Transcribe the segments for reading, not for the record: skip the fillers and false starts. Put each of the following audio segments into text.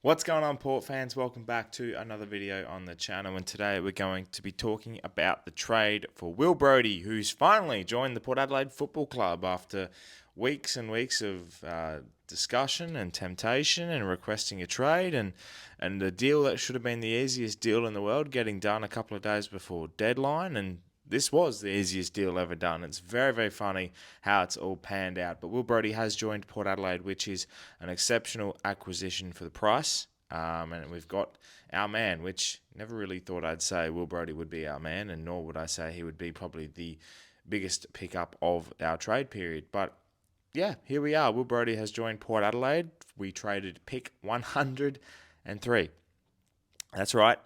What's going on, Port fans? Welcome back to another video on the channel, and today we're going to be talking about the trade for Will Brodie, who's finally joined the Port Adelaide Football Club after weeks and weeks of discussion and temptation and requesting a trade, and the deal that should have been the easiest deal in the world getting done a couple of days before deadline, and this was the easiest deal ever done. It's very, very funny how it's all panned out. But Will Brodie has joined Port Adelaide, which is an exceptional acquisition for the price. And we've got our man, which never really thought I'd say Will Brodie would be our man, and nor would I say he would be probably the biggest pickup of our trade period. But yeah, here we are. Will Brodie has joined Port Adelaide. We traded pick 103. That's right,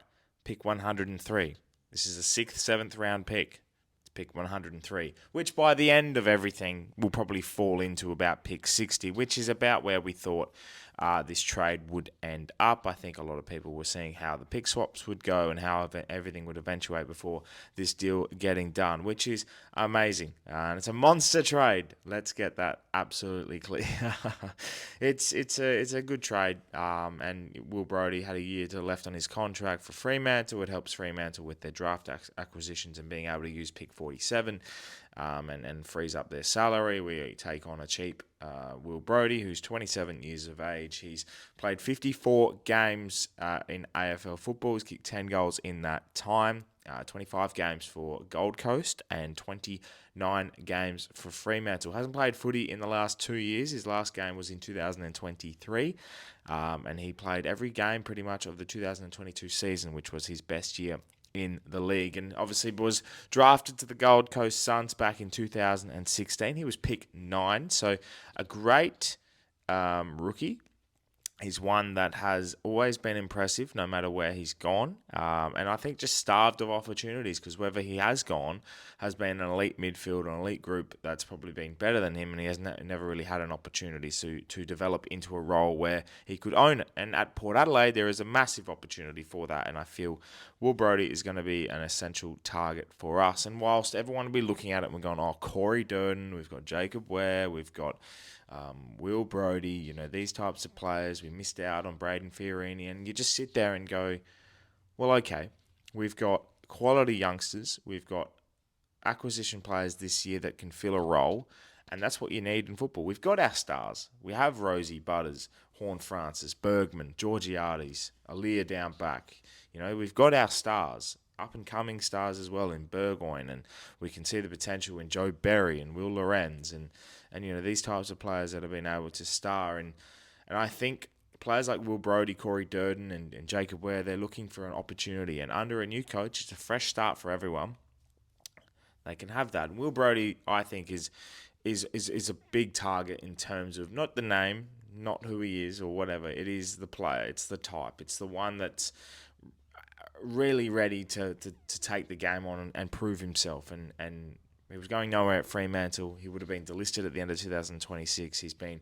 pick 103. This is a 6th, 7th round pick. It's pick 103, which by the end of everything will probably fall into about pick 60, which is about where we thought this trade would end up. I think a lot of people were seeing how the pick swaps would go and how everything would eventuate before this deal getting done, which is amazing. And it's a monster trade. Let's get that absolutely clear. it's a good trade. And Will Brodie had a year left on his contract for Fremantle. It helps Fremantle with their draft acquisitions and being able to use pick 47. And frees up their salary. We take on a cheap Will Brodie, who's 27 years of age. He's played 54 games in AFL football. He's kicked 10 goals in that time. 25 games for Gold Coast and 29 games for Fremantle. Hasn't played footy in the last 2 years. His last game was in 2023. And he played every game pretty much of the 2022 season, which was his best year in the league, and obviously was drafted to the Gold Coast Suns back in 2016. He was pick 9, so a great rookie. He's one that has always been impressive no matter where he's gone. And I think just starved of opportunities, because wherever he has gone has been an elite midfield, an elite group that's probably been better than him, and he has never really had an opportunity to develop into a role where he could own it. And at Port Adelaide, there is a massive opportunity for that, and I feel Will Brodie is going to be an essential target for us. And whilst everyone will be looking at it and we're going, oh, Corey Durden, we've got Jacob Ware, we've got Will Brodie, these types of players. We missed out on Braden Fiorini, and you just sit there and go, well, okay, we've got quality youngsters, we've got acquisition players this year that can fill a role, and that's what you need in football. We've got our stars. We have Rosie, Butters, Horn Francis, Bergman, Georgiades, Aaliyah down back. We've got our stars, up-and-coming stars as well in Burgoyne, and we can see the potential in Joe Berry and Will Lorenz and these types of players that have been able to star. And I think players like Will Brodie, Corey Durden, and Jacob Ware, they're looking for an opportunity. And under a new coach, it's a fresh start for everyone. They can have that. And Will Brodie, I think, is a big target in terms of not the name, not who he is or whatever. It is the player. It's the type. It's the one that's really ready to take the game on and prove himself. And he was going nowhere at Fremantle. He would have been delisted at the end of 2026. He's been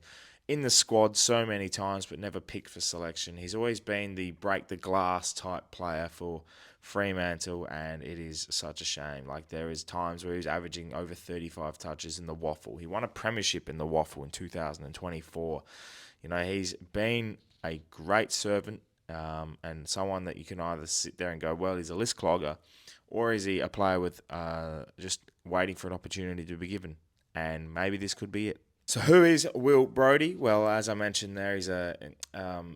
in the squad so many times but never picked for selection. He's always been the break the glass type player for Fremantle, and it is such a shame. Like, there is times where he's averaging over 35 touches in the waffle. He won a premiership in the waffle in 2024. He's been a great servant, and someone that you can either sit there and go, well, he's a list clogger, or is he a player with just waiting for an opportunity to be given? And maybe this could be it. So who is Will Brodie? Well, as I mentioned there, he's a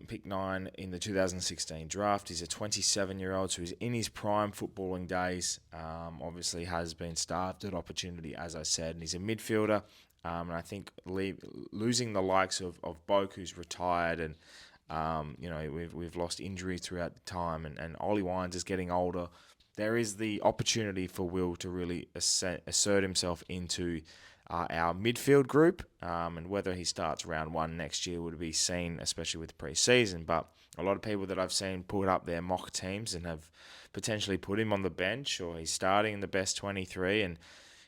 pick 9 in the 2016 draft. He's a 27-year-old, so he's in his prime footballing days. Obviously has been starved at opportunity, as I said, and he's a midfielder. And I think losing the likes of Boak, who's retired, and we've lost injuries throughout the time, and Ollie Wines is getting older. There is the opportunity for Will to really assert himself into our midfield group, and whether he starts round 1 next year would be seen, especially with pre-season. But a lot of people that I've seen put up their mock teams and have potentially put him on the bench, or he's starting in the best 23. And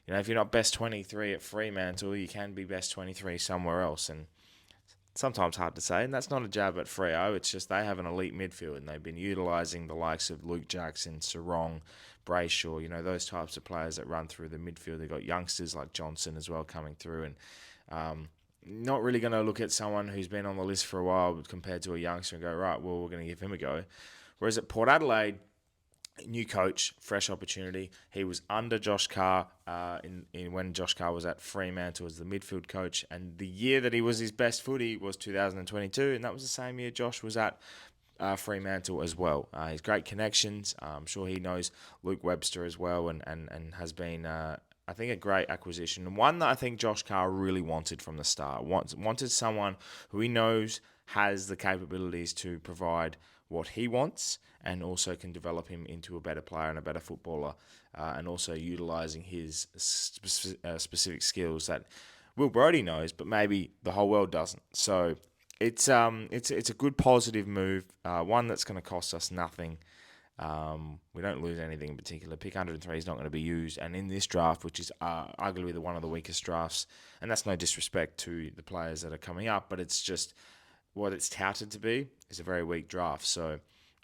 if you're not best 23 at Fremantle, you can be best 23 somewhere else. And sometimes hard to say, and that's not a jab at Freo. It's just they have an elite midfield, and they've been utilising the likes of Luke Jackson, Sarong, Brayshaw, those types of players that run through the midfield. They've got youngsters like Johnson as well coming through, and not really going to look at someone who's been on the list for a while compared to a youngster and go, right, well, we're going to give him a go. Whereas at Port Adelaide, new coach, fresh opportunity. He was under Josh Carr in when Josh Carr was at Fremantle as the midfield coach, and the year that he was his best footy was 2022, and that was the same year Josh was at Fremantle as well. He's great connections. I'm sure he knows Luke Webster as well, and has been, I think, a great acquisition. And one that I think Josh Carr really wanted from the start. Wanted someone who he knows has the capabilities to provide what he wants and also can develop him into a better player and a better footballer, and also utilising his specific skills that Will Brodie knows, but maybe the whole world doesn't. So it's a good positive move, one that's going to cost us nothing. We don't lose anything in particular. Pick 103 is not going to be used, and in this draft, which is arguably one of the weakest drafts, and that's no disrespect to the players that are coming up, but it's just what it's touted to be is a very weak draft. So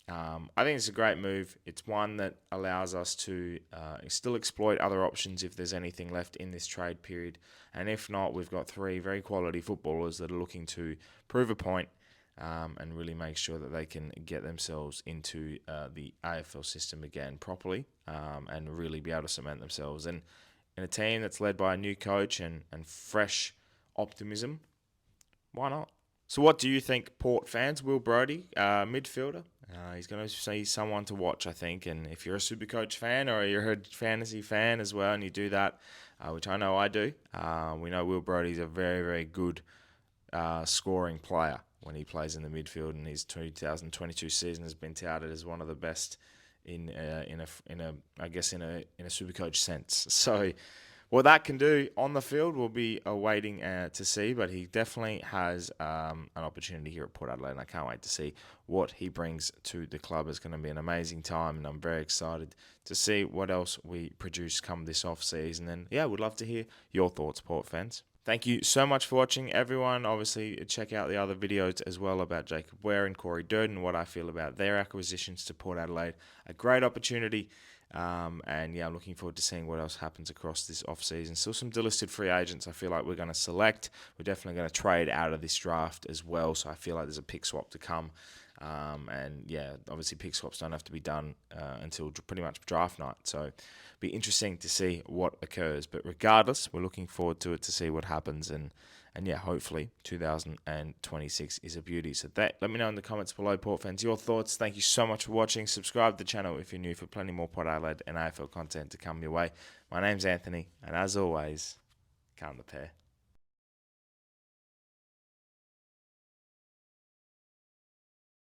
I think it's a great move. It's one that allows us to still exploit other options if there's anything left in this trade period. And if not, we've got 3 very quality footballers that are looking to prove a point and really make sure that they can get themselves into the AFL system again properly and really be able to cement themselves. And in a team that's led by a new coach and fresh optimism, why not? So what do you think, Port fans? Will Brodie, midfielder? He's going to see someone to watch, I think. And if you're a Supercoach fan or you're a fantasy fan as well and you do that, which I know I do, we know Will Brodie's a very, very good scoring player when he plays in the midfield. And his 2022 season has been touted as one of the best in a Supercoach sense. So what that can do on the field, we'll be awaiting to see, but he definitely has an opportunity here at Port Adelaide, and I can't wait to see what he brings to the club. It's going to be an amazing time, and I'm very excited to see what else we produce come this off-season. And yeah, would love to hear your thoughts, Port fans. Thank you so much for watching, everyone. Obviously, check out the other videos as well about Jacob Ware and Corey Durden, what I feel about their acquisitions to Port Adelaide. A great opportunity. And yeah, I'm looking forward to seeing what else happens across this off-season. Still some delisted free agents I feel like we're going to select. We're definitely going to trade out of this draft as well, so I feel like there's a pick swap to come. And yeah, obviously pick swaps don't have to be done until pretty much draft night, so it'll be interesting to see what occurs. But regardless, we're looking forward to it to see what happens, and yeah, hopefully 2026 is a beauty. So let me know in the comments below, Port fans, your thoughts. Thank you so much for watching. Subscribe to the channel if you're new for plenty more Port Adelaide and AFL content to come your way. My name's Anthony, and as always, calm the pair.